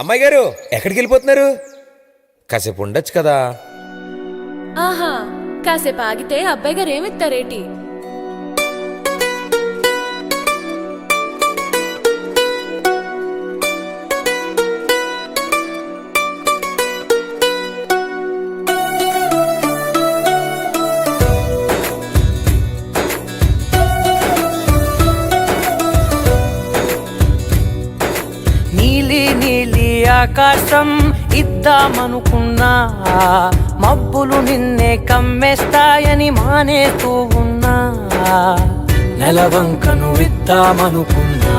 అమ్మాయి గారు ఎక్కడికి వెళ్ళిపోతున్నారు? కాసేపు ఉండొచ్చు కదా. ఆహా, కాసేపు ఆగితే అబ్బాయి గారు ఏమిస్తారేటి? నీలి నీలి ఆకాశం ఇద్దామనుకున్నా, మబ్బులు నిన్నే కమ్మేస్తాయని మానేస్తూ ఉన్నా. నెలవంకను ఇద్దామనుకున్నా,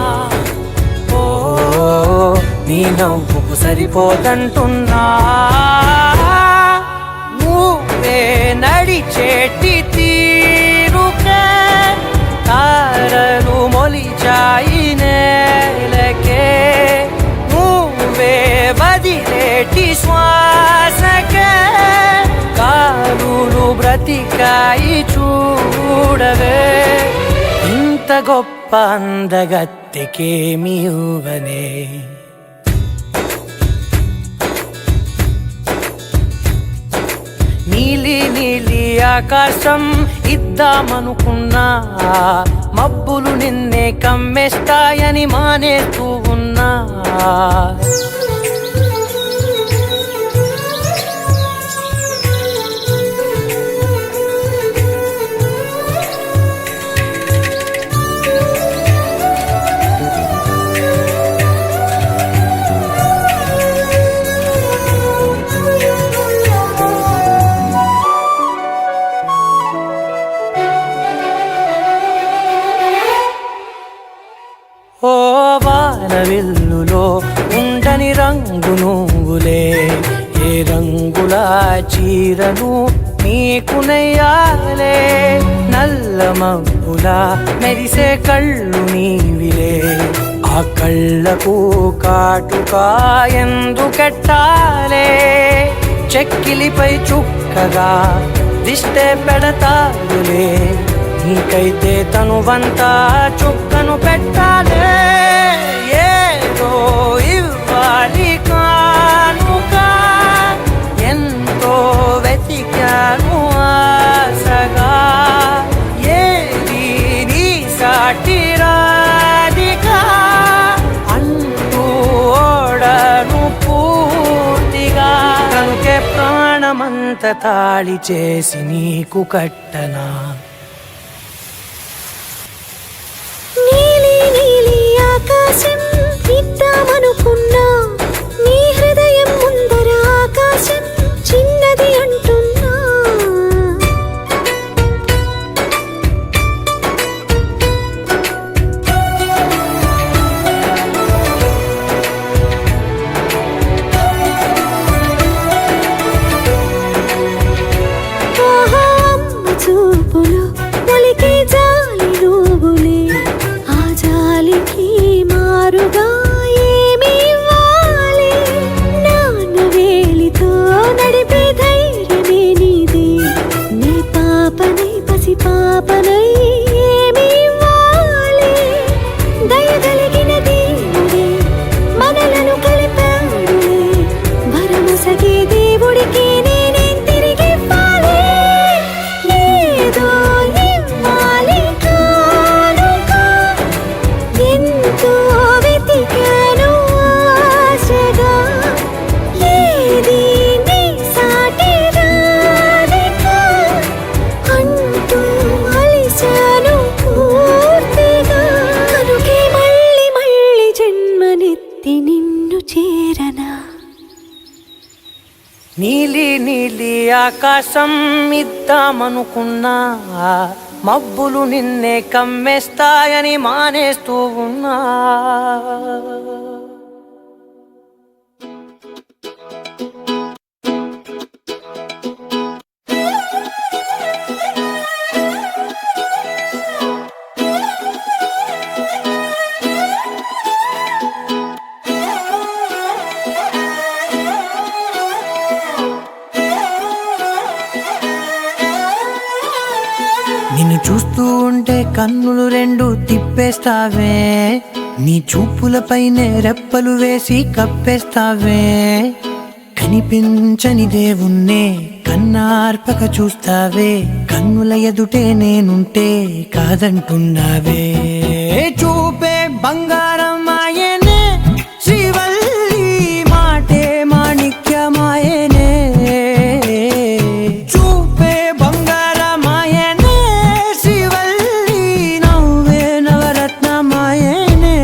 ఓ నీ నవ్వుకు సరిపోదంటున్నా. నువ్వే నడిచేటి తీరుకే తారలు మొలిచాయి నేలకే. నువ్వే వదిలేటి శ్వాసకే కారులు బ్రతికాయి చూడవే. ఇంత గొప్ప అందగత్తెకేమి ఇవ్వనే. నీలి నీలి ఆకాశం ఇద్దామనుకున్నా, మబ్బులు నిన్నే కమ్మేస్తాయని మానేస్తూ ఉన్నా. ఓ వానవిల్లులో ఉండని రంగు నువ్వులే, ఏ రంగుల చీరను నీకు నెయ్యాలే. నల్ల మబ్బులా మెరిసే కళ్ళు నీవిలే, ఆ కళ్ళకు కాటుకా ఎందుకెట్టాలే. చెక్కిలిపై చుక్కగా దిష్టే పెడతారులే, నీకైతే తనువంతా చుక్కను పెట్టాలే. ఏదో ఇవ్వాలి కానుక, ఎంతో వెతికాను ఆశగా. ఏది నీ సాటి రాధికా అంటూ ఓడను పూర్తిగా. కనుకే ప్రాణమంత తాళి చేసి నీకు కట్టనా. ఆకాశం ఇద్దామనుకున్నా, నీ హృదయం ముందర ఆకాశం చిన్నది అంటున్నా. ఆహా, అమ్మ చూపులు ఒలికే జాలి నువ్వులే, ఆ జాలికి మారుగా ఏమి ఇవ్వాలి. నాన్న వేలితో నడిపే ధైర్యమే నీదే, నీ పాపనై పసి పాపనై ఏమి ఇవ్వాలి. దయగలిగిన దేవుడే మనలను కలిపాడులే, భరమసగే దేవుడికి నేనేం తిరిగివ్వాలి. ఏదో ఇవ్వాలి కానుక, ఎంతో వెతికాను ఆశగా. ఏది నీ సాటి రాధిక అంటూ అలిశాను పూర్తిగా. కనుకే మళ్ళీ మళ్ళీ జన్మనెత్తి నిన్ను చేరనా. నీలి నీలి ఆకాశం ఇద్దామనుకున్నా, మబ్బులు నిన్నే కమ్మేస్తాయని మానేస్తూ ఉన్నా. నిన్ను చూస్తూ ఉంటే కన్నులు రెండు తిప్పేస్తావే, నీ చూపులపైనే రెప్పలు వేసి కప్పేస్తావే, కనిపించని దేవుణ్ణే కన్నార్పక చూస్తావే, కన్నుల ఎదుటే నేనుంటే కాదంటున్నావే. చూపే బంగారం ఆయనే శ్రీవల్లి, మాటే మాణిక్యమాయనే. చూపే బంగారం ఆయనే శ్రీవల్లి, నవ్వే నవరత్నమాయనే.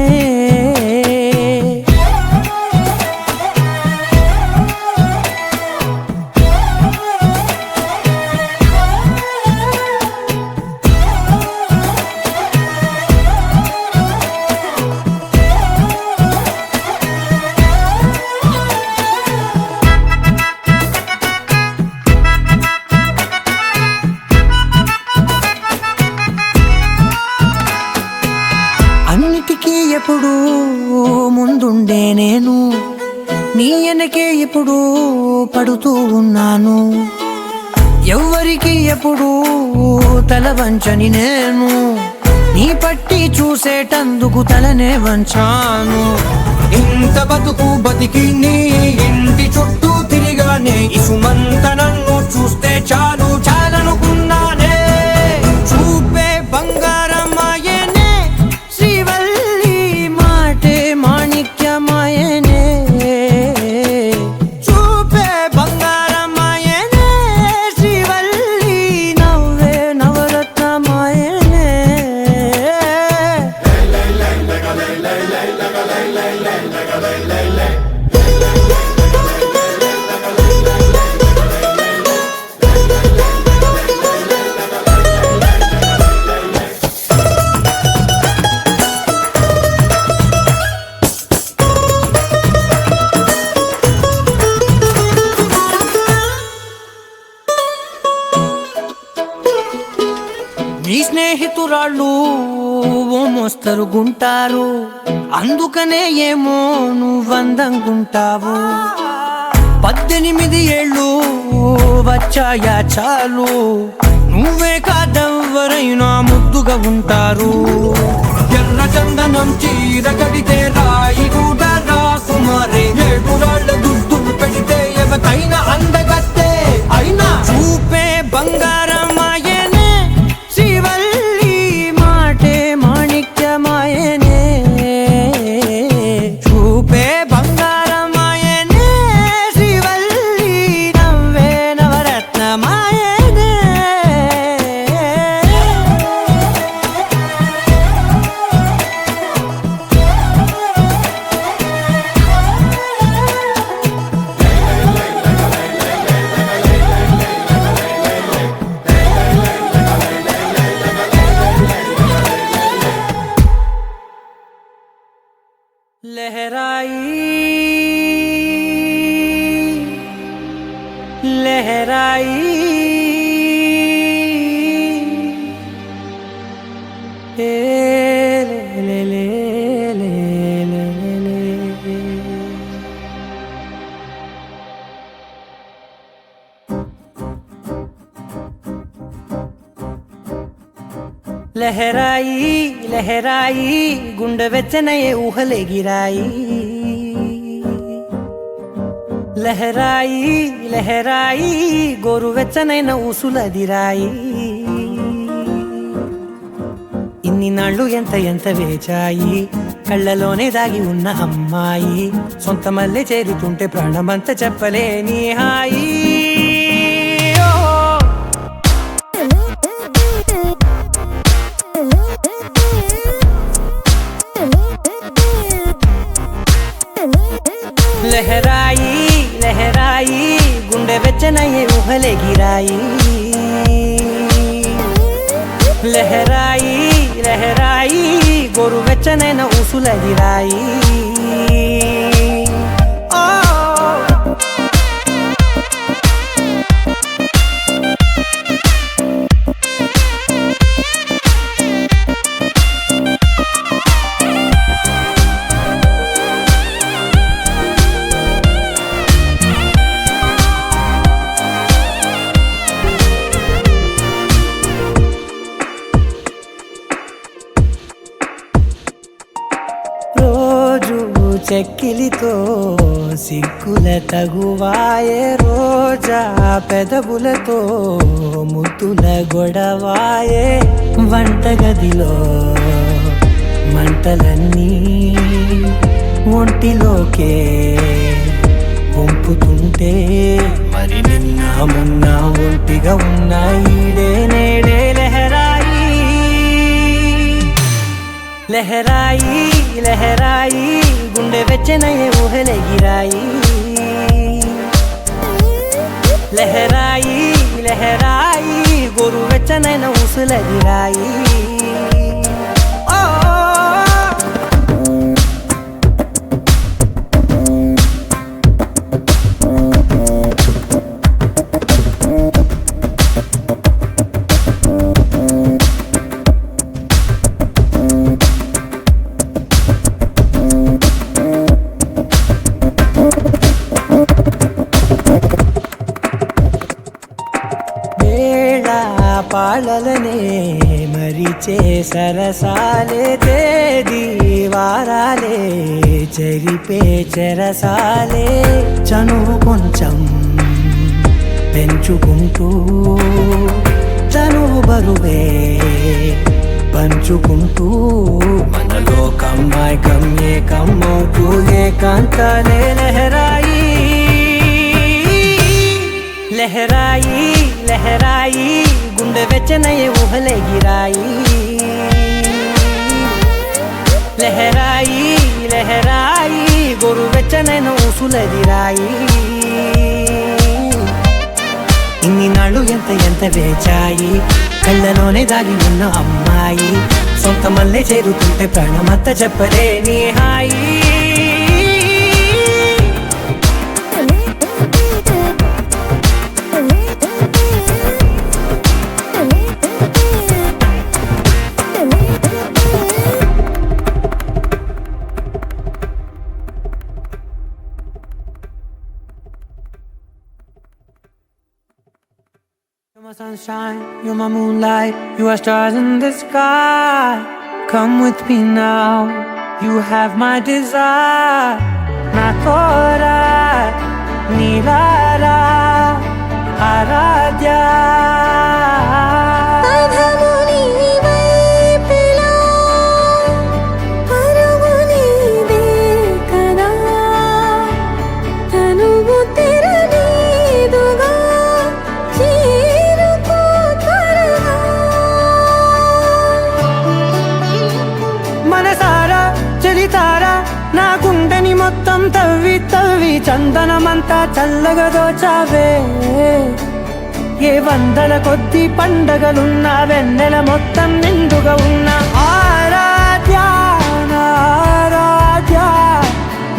అన్నిటికీ ఎప్పుడు ముందుండే నేను, నీ వెనకే ఇప్పుడు పడుతూ ఉన్నాను. ఎవ్వరికి ఎప్పుడు తల వంచని నేను, నీ పట్టి చూసేటందుకు తలనే వంచాను. ఇంత బతుకు బతికి నీ ఇంటి చుట్టూ తిరిగానే, ఇసుమంత నన్ను చూస్తే చాలు చాలనుకున్నానే. చూపే బంగారం ఆయనే శ్రీవల్లి, మాటే మాణిక్యమాయనే. చూపే బంగారం ఆయనే శ్రీవల్లి, నవ్వే నవరత్నమాయనే. నీ స్నేహితురాళ్ళు ఓ మోస్తరుగుంటారు, అందుకనే ఏమో నువ్వందంగుంటావు. 18 ఏళ్ళు వచ్చాయా చాలు, నువ్వే కాదెవ్వరైనా ముద్దుగా ఉంటారు. ఎర్ర చందనం చీర కడితే రాయి కూడా రాకుమారే, ఏడురాళ్ళ దుద్దులు పెడితే ఎవరైనా అందగత్తే అయినా. చూపే బంగారం ఆయనే శ్రీవల్లి, మాటే మాణిక్యమాయనే. చూపే బంగారం ఆయనే శ్రీవల్లి, నవ్వే నవరత్నమాయనే. लहराई लहराई ए ले ले ले ले ले ले। లహరాయి లహరాయి గుండె వెచ్చనయే ఊహలే గిరాయి. లహరాయి లహరాయి గోరు వెచ్చనైన ఊసులదిరాయి. ఇన్ని నాళ్ళు ఎంత ఎంత వేచాయి, కళ్ళలోనే దాగి ఉన్న అమ్మాయి. సొంత మల్లె చేరుతుంటే ప్రాణమంతా చెప్పలేని హాయి. లహరాయి లహరాయి గుండె వెచ్చనయ్యే ఊహలే గిరాయి. లహరాయి లహరాయి గోరు వెచ్చనైన ఊసులదిరాయి. చెక్కిలితో సిగ్గుల తగువాయే రోజా పెదవులతో ముద్దుల గొడవాయే వంటగదిలో మంటలన్నీ ఒంటిలోకే వంపుతుంటే మరి నిన్న మొన్న ఒంటిగా ఉన్న ఈడే నేడే లహరాయి లహరాయి లహరాయి గుండె వెచ్చనయే ఊహలెగిరాయి లహరాయి లహరాయి గోరు వెచ్చనైన ఊసులెగిరాయి పాలలనే మరిచే సరసాలే తేదీ వారాలే చెరిపే చెరసాలే చనువు కొంచెం పెంచుకుంటూ చనువు బరువే పంచుకుంటూ మనలో కమ్మాయి కమ్మే కమ్మవుతూ ఏకాంతాలే లహరాయి లహరాయి లహరాయి గుండె వెచ్చనయే ఊహలెగిరాయి లహరాయి లహరాయి గోరు వెచ్చనైన ఊసులెగిరాయి ఇన్ని నాళ్ళు ఎంత వేచాయి కళ్ళలోనే దాగి ఉన్న అమ్మాయి సొంత మల్లె చేరుతుంటే ప్రాణమంతా చెప్పలేని హాయి You're my sunshine, you're my moonlight, you are stars in the sky. Come with me now, you have my desire. Na tora, nilara, aradya. నా గుండెని మొత్తం తవ్వి తవ్వి చందనమంతా చల్లగా దోచావే ఏ వందల కొద్ది పండగలున్నా వెన్నెల మొత్తం నిండుగా ఉన్న ఆరాధ్య ఆరాధ్య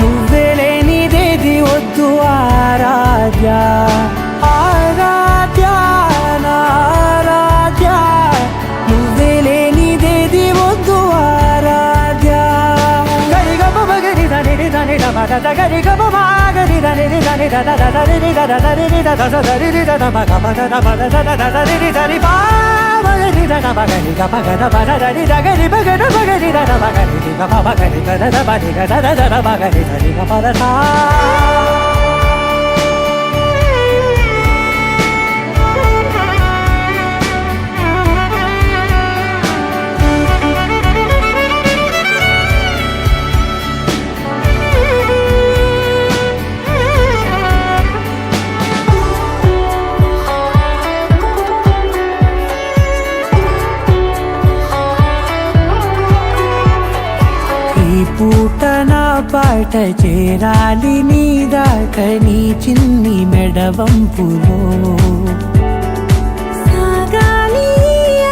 నువ్వే లేనిదేది వద్దు ఆరాధ్య ఆరాధ్య ఆరాధ్య నువ్వే లేనిదేది వద్దు ఆరాధ్య గరి గమ గరి దని దని ద ద ద రి ద ద ద రి ద ద ద రి ద ద మ గ మ ద ద మ ద ద ద ద రి ద రి పా మ రి ద ద మ గ రి గ మ గ ద మ ద రి ద గ రి మ గ ద మ గ రి ద ద మ గ రి గ మ మ గ రి గ ద ద మ రి గ ద ద ద మ గ రి ద రి గ మ ద సా పూట నా పాట చేరాలి నీ దాక నీ చిన్ని మెడవంపులో సాగాలి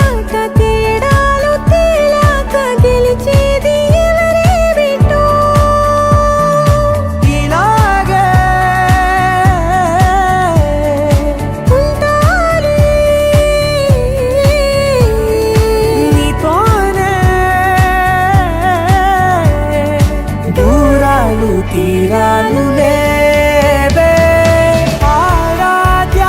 ఆట తేడాలు తేలాక గెలిచేది ఎవరే బిడ్డో ఇలాగే ఉంటాలి నీతోనే దూరాలు తీరాలు లేవే ఆరాధ్య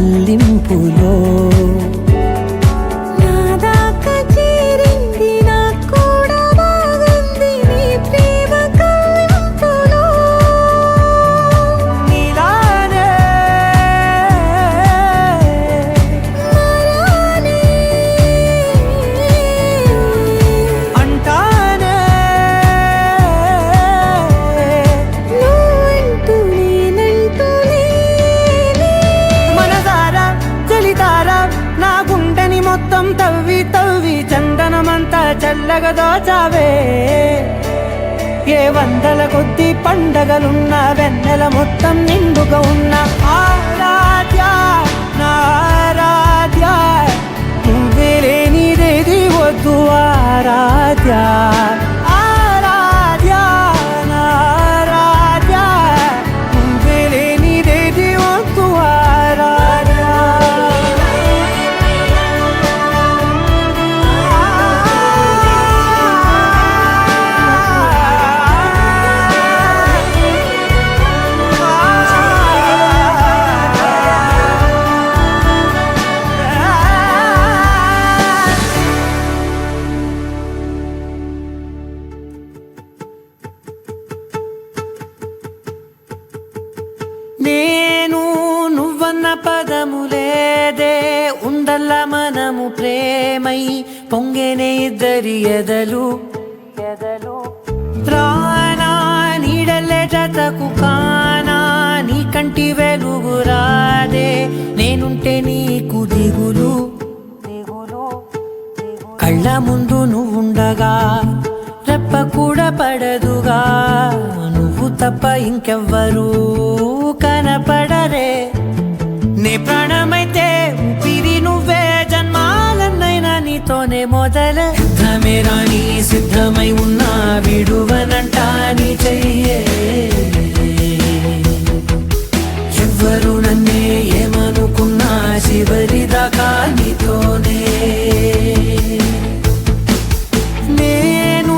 అల్లింపులో నాదాకా చేరింది నాకు కూడా బాగుంది నీ ప్రేమ కవ్వింపులో నీలానే మరానే అంటానే నువ్వంటూ నేనంటూ లేనే మనసారా చలితారా నా గుండెని మొత్తం తవ్వి తవ్వి చందనమంతా చల్లగా దోచావే ఏ వందల కొద్ది పండగలున్న వెన్నెల మొత్తం నిండుగా ఉన్న ఆరాధ్య నా ఆరాధ్య నువ్వే లేనిదేది వద్దు ఆరాధ్య ఆరాధ్య నా ఆరాధ్య నువ్వే లేనిదేది వద్దు ఆరాధ్య నేను నువ్వన్న పదము లేదే ఉండల్ల మనము ప్రేమై పొంగెనే ఇద్దరి ఎదలు రానా నీడలే జతకు కానా నీ కంటి వెలుగు రాదే నేనుంటే నీకు దిగులు కళ్ళ ముందు నువ్వుండగా రెప్ప కూడా పడదుగా నువ్వు తప్ప ఇంకెవ్వరూ కనపడరే నే ప్రాణమైతే ఊపిరి నువ్వే జన్మాలన్నైనా నీతోనే మొదలే సిద్ధమే రాని సిద్ధమై ఉన్నా విడువనంట నీ చెయ్యే ఎవ్వరు నన్నే ఏమనుకున్నా చివరిదాకా నీతోనే నేను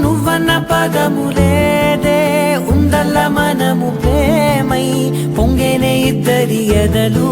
నువ్వన్న పదము లేదే ఉండల్ల మనము ప్రేమై పొంగెనే ఇద్దరి ఎదలు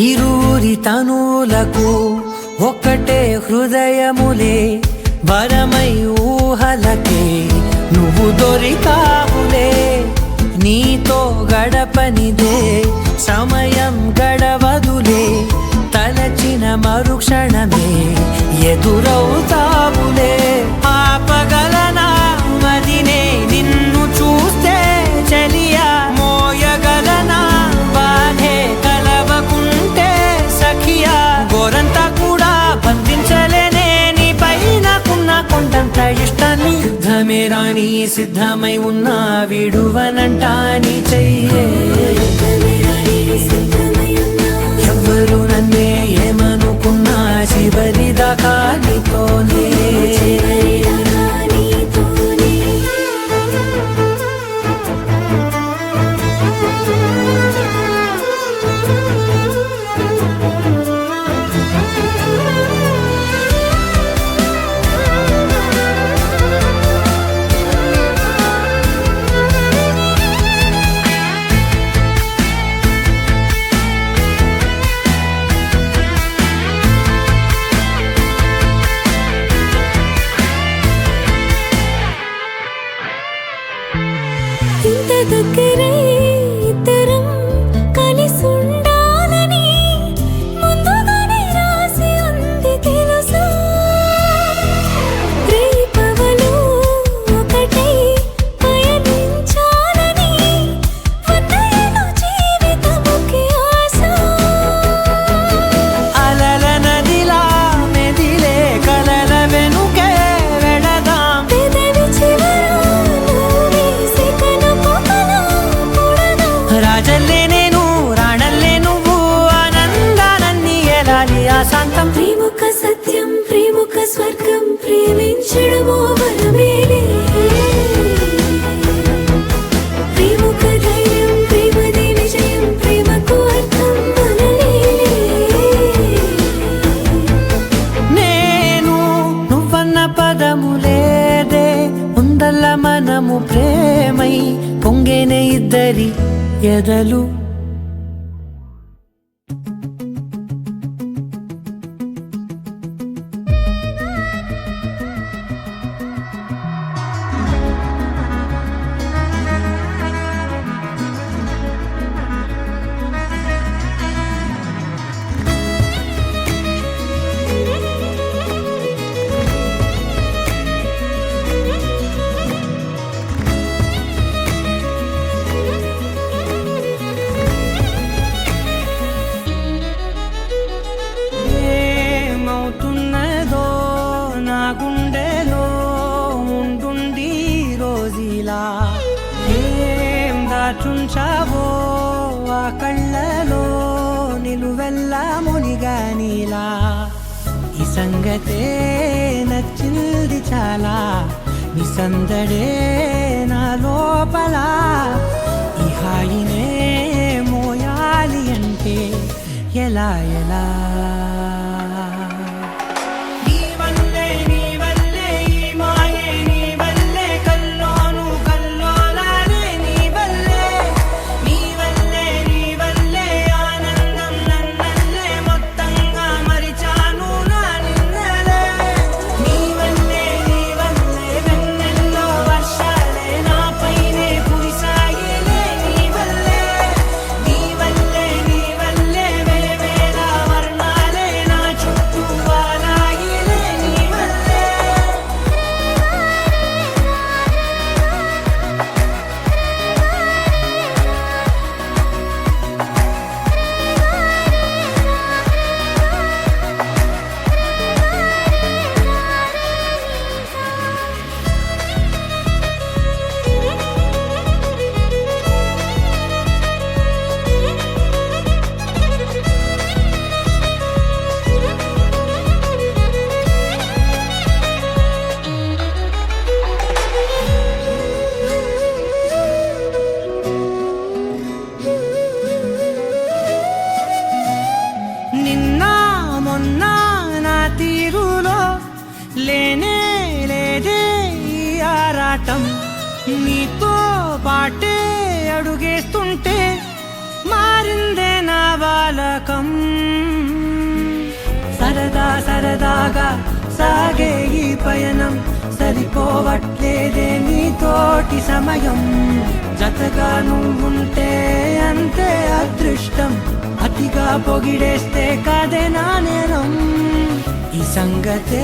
ఇరువురి తనులకు ఒక్కటే హృదయములే వరమై ఊహలకే నువ్వు దొరికావులే నీతో గడపనిదే సమయం గడవదులే తలచిన మరుక్షణమే ఎదురవుతావులే ఆపగలనా మదినే నిన్ను చూస్తే చలియా మోయగలనా బాధే కలవకుంటే సఖియా గోరంతా కూడా బంధించలేనే నీ పైనకున్న కొండంత ఇష్టాన్ని సిద్ధమే రాని సిద్ధమై ఉన్నా విడువనంట నీ చెయ్యే ఎవ్వరు నన్నే ఏమనుకున్నా చివరిదాకా నీతోనే హాయిగా నీలా ఈ సంగతే నచ్చింది చాలా నీ సందడే నా లోపల ఈ హాయినే మోయాలి అంటే ఎలా ఎలా లేనే లేదే ఈ ఆరాటం నీతో పాటే అడుగేస్తుంటే మారిందే నా బాలకం సరదా సరదాగా సాగే ఈ పయనం సరిపోవట్లేదే నీతోటి సమయం జతగా నువ్వుంటే అంతే అదృష్టం అతిగా పొగిడేస్తే కాదే నా నేరం ఈ సంగతే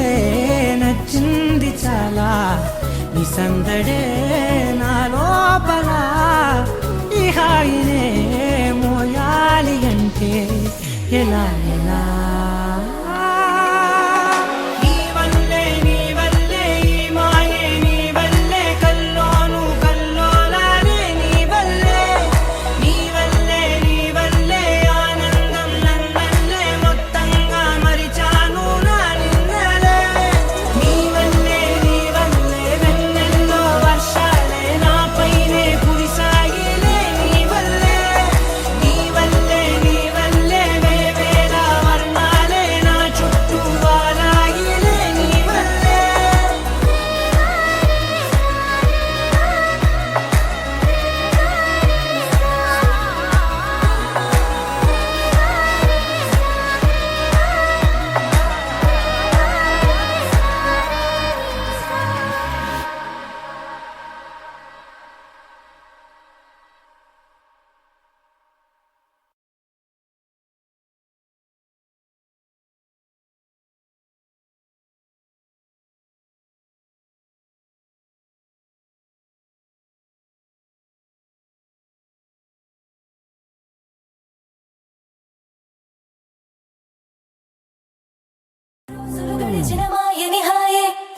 నచ్చింది చాలా నీ సందడే నా లోపల ఈ హాయినే మోయాలి అంటే ఎలా ఎలా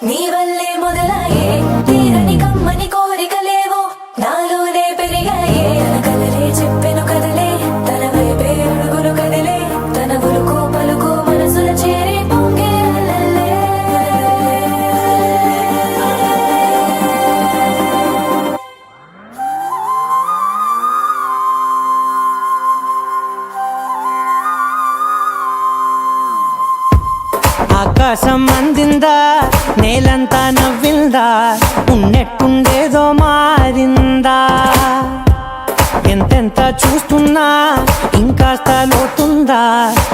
నీ వల్లే మొదలాయే తీరని కమ్మని కోరికలేవో నాలోనే పెరిగాయే తన కదలే చెప్పెను కదలే తన వైపే అడుగులు కదిలే తన ఉలుకు పలుకు మనసుల చేరి పొంగే అలలే. ఆకాశం అందిందా నేలంతా నవ్విందా ఉన్నట్టుండేదో మారిందా ఎంతెంత చూస్తున్నా ఇంకాస్త లోతుందా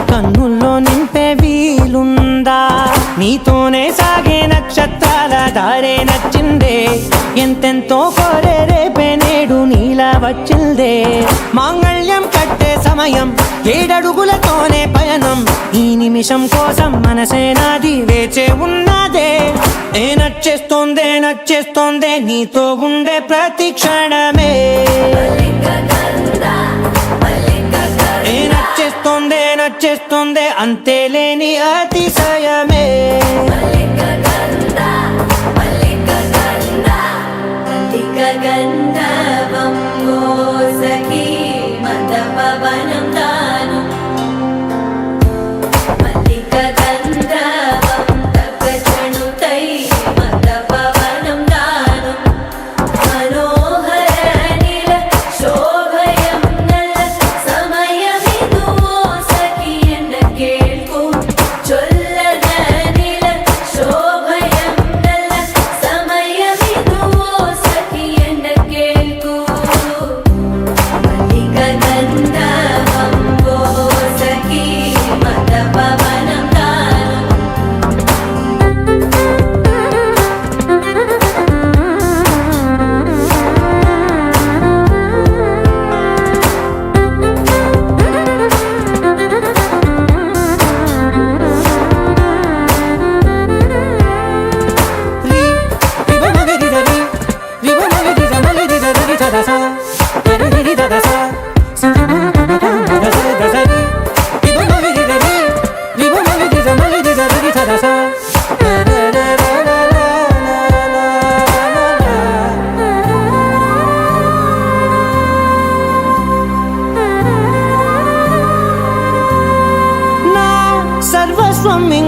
కన్నుల్లో నింపే వీలుందా నీతోనే సాగే నక్షత్రాల దారే నచ్చిందే ఎంతెంతో కోరే రేపే నేడు నీలా వచ్చిందే మాంగళ్యం కట్టే సమయం 7 అడుగులతోనే పయనం ఈ నిమిషం కోసం మనసే నాది వేచే ఉన్నదే నచ్చేస్తోందే నచ్చేస్తోందే నీతో ఉండే ప్రతి క్షణమే నచ్చేస్తోందే నచ్చేస్తోందే అంతేలేని అతిశయమే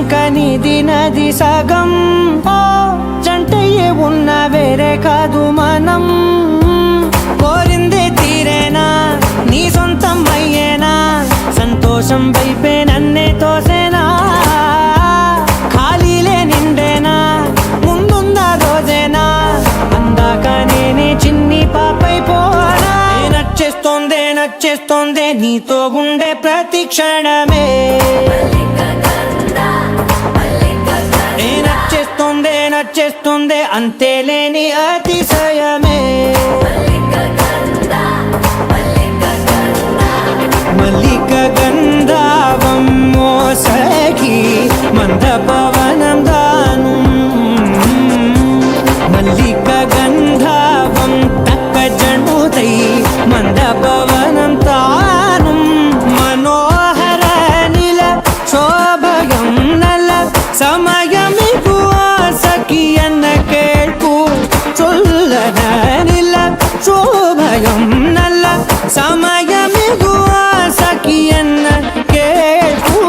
కలిశాక నీది నది సగం ఓ జంటయ్యే ఉన్న వేరే కాదు మనం కోరిందే తీరేనా నీ సొంతం అయ్యేనా సంతోషం వైపే నన్నే తోసేనా ఖాళీలే నిండేనా ముందుందా రోజేనా అందాక నేనే చిన్ని పాపైపోనా నచ్చేస్తోందే నీతో ఉండే ప్రతి క్షణమే నచ్చేస్తోందే అంతేలేని అతిశయమే మల్లిక గంధావం మోసగి మందపవనం దాను మల్లిక గంధావం తక్క జణుతై మందపవనం తాను మనోహర నిల శోభయం నల సమయమిగు సఖియన్న కేൾపు చొల్లన నిల శోభయం నల్ల సమయమిగు సఖియన్న కేൾపు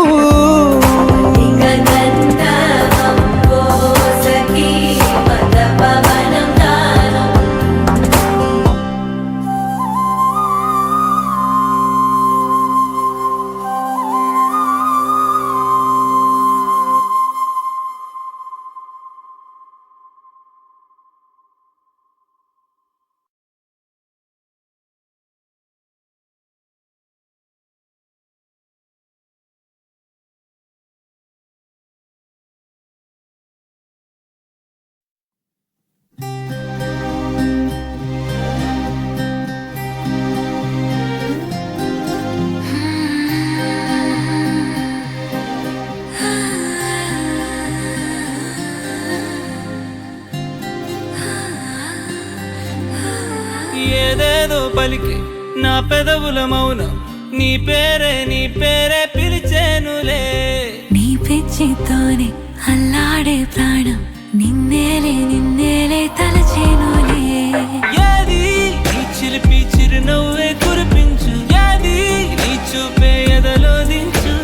ఏదేదో పలికి నా పెదవుల మౌనం నీ పేరే పిలిచేనులే నీ పిచ్చితోనే అల్లాడే ప్రాణం నిన్నేలే తలచేనులే ఏది నీ చిలిపి చిరునవ్వే కురిపించు ఏది నీ చూపే ఎదలో దించు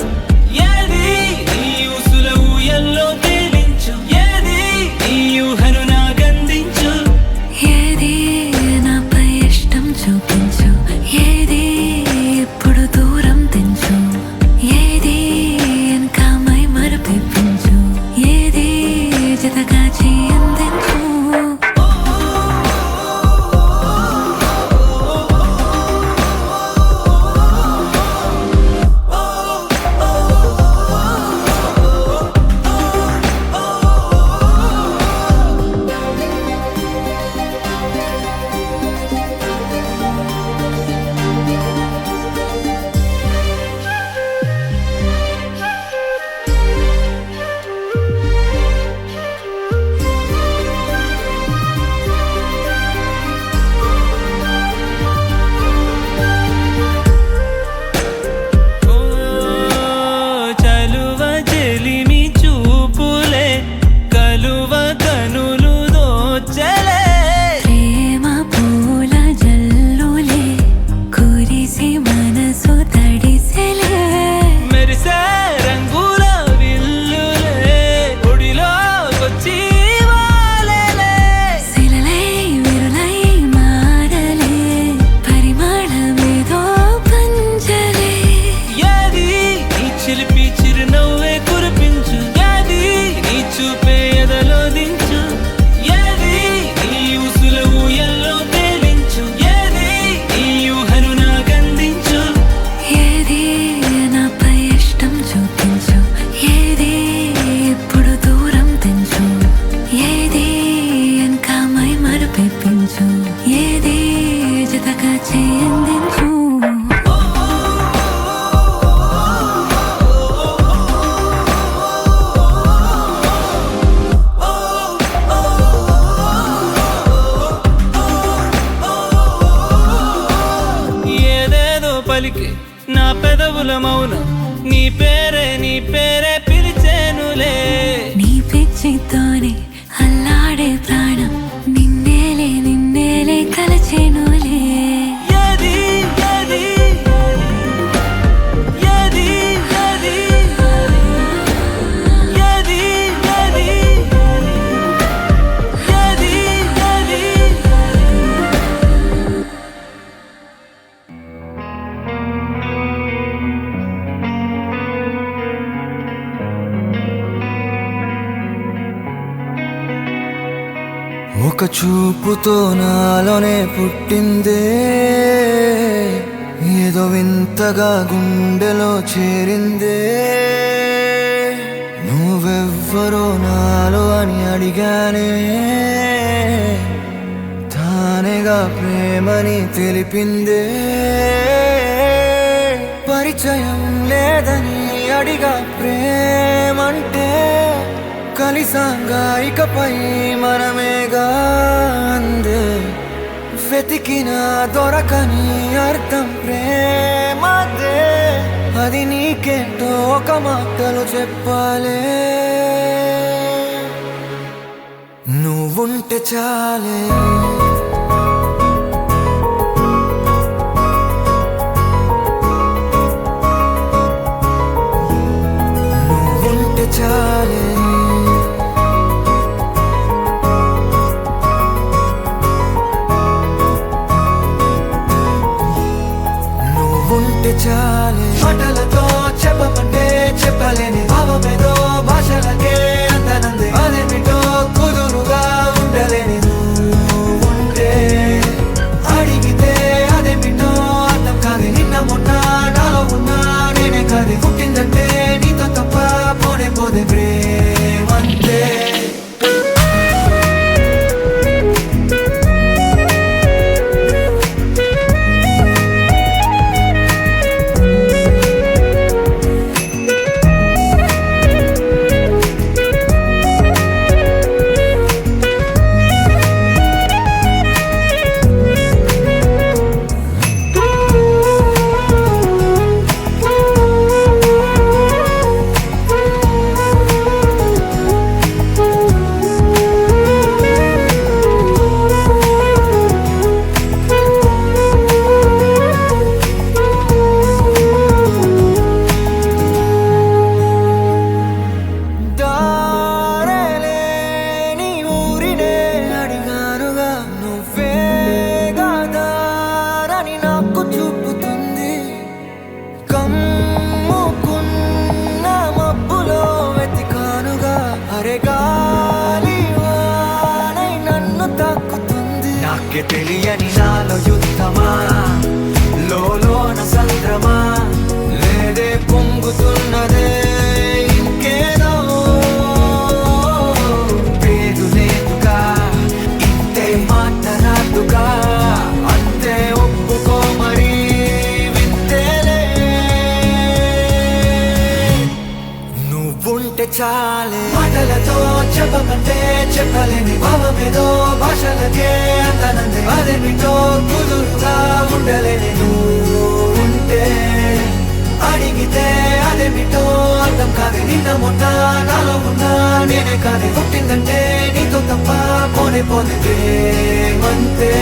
ఏది నీ ఊసుల ఊయల్లో తేలించు ఏది నీ ఊహను నాగందించు ఏది నాపై ఇష్టం చూపించు ఏది ఇప్పుడు దూరం తెంచు ఏది ఇంకా మై మరపించు ఏది జతగా చేయందించు పలికి నా పెదవుల మౌనం నీ పేరే పిలిచేనులే నీ పిచ్చితోనే అల్లాడే ప్రాణం నిన్నేలే తలచేనులే ఏది ఏది ఏది ఏది చూపుతో నాలోనే పుట్టిందే, ఏదో వింతగా గుండెలో చేరిందే. నువ్వెవ్వరో నాలో అని అడిగానే, తానేగా ప్రేమని తెలిపిందే. పరిచయం లేదని అడిగా ప్రేమంటే, కలిసాంగా ఇకపై మనమేగా అందే. వెతికినా దొరకని అర్థం ప్రేమదే, అది నీకేంటో ఒక మాటలో చెప్పాలే. నువ్వుంటే చాలే, నువ్వుంటే చాలే. ఉంటే చాలే, మాటలతో చెప్పమంటే చెప్పలేని భావమేదో భాషలకే అందనందే. అదేమిటో కుదురుగా ఉండలేని నువ్వుంటే, అడిగితే అదేమిటో అర్థం కాదు. నిన్న మొన్న నాలో ఉన్నా నేనే కాదు. పుట్టిందంటే నీతో తప్ప పోనే పోదే ప్రేమంతే. తెలియని నాలో యుద్ధమా, లోన సంద్రమా, లేదే పొంగుతున్నదే ఇంకేదో. పేరు లేదుగా, ఇంతే మాట రాదుగా, అంతే ఒప్పుకో మరి వింతేలే. నువ్వుంటే చాలే, మాటలతో చెప్పమంటే చెప్పలేని భావమేదో భాషలకే అందనందే. అదేమిటో కుదురుగా ఉండలేని నువ్వుంటే, అడిగితే అదేమిటో అర్థం కాదు. నిన్న మొన్న నాలో ఉన్నా నేనే కాదు. పుట్టిందంటే నీతో తప్ప పోనే పోతే ప్రేమంతే.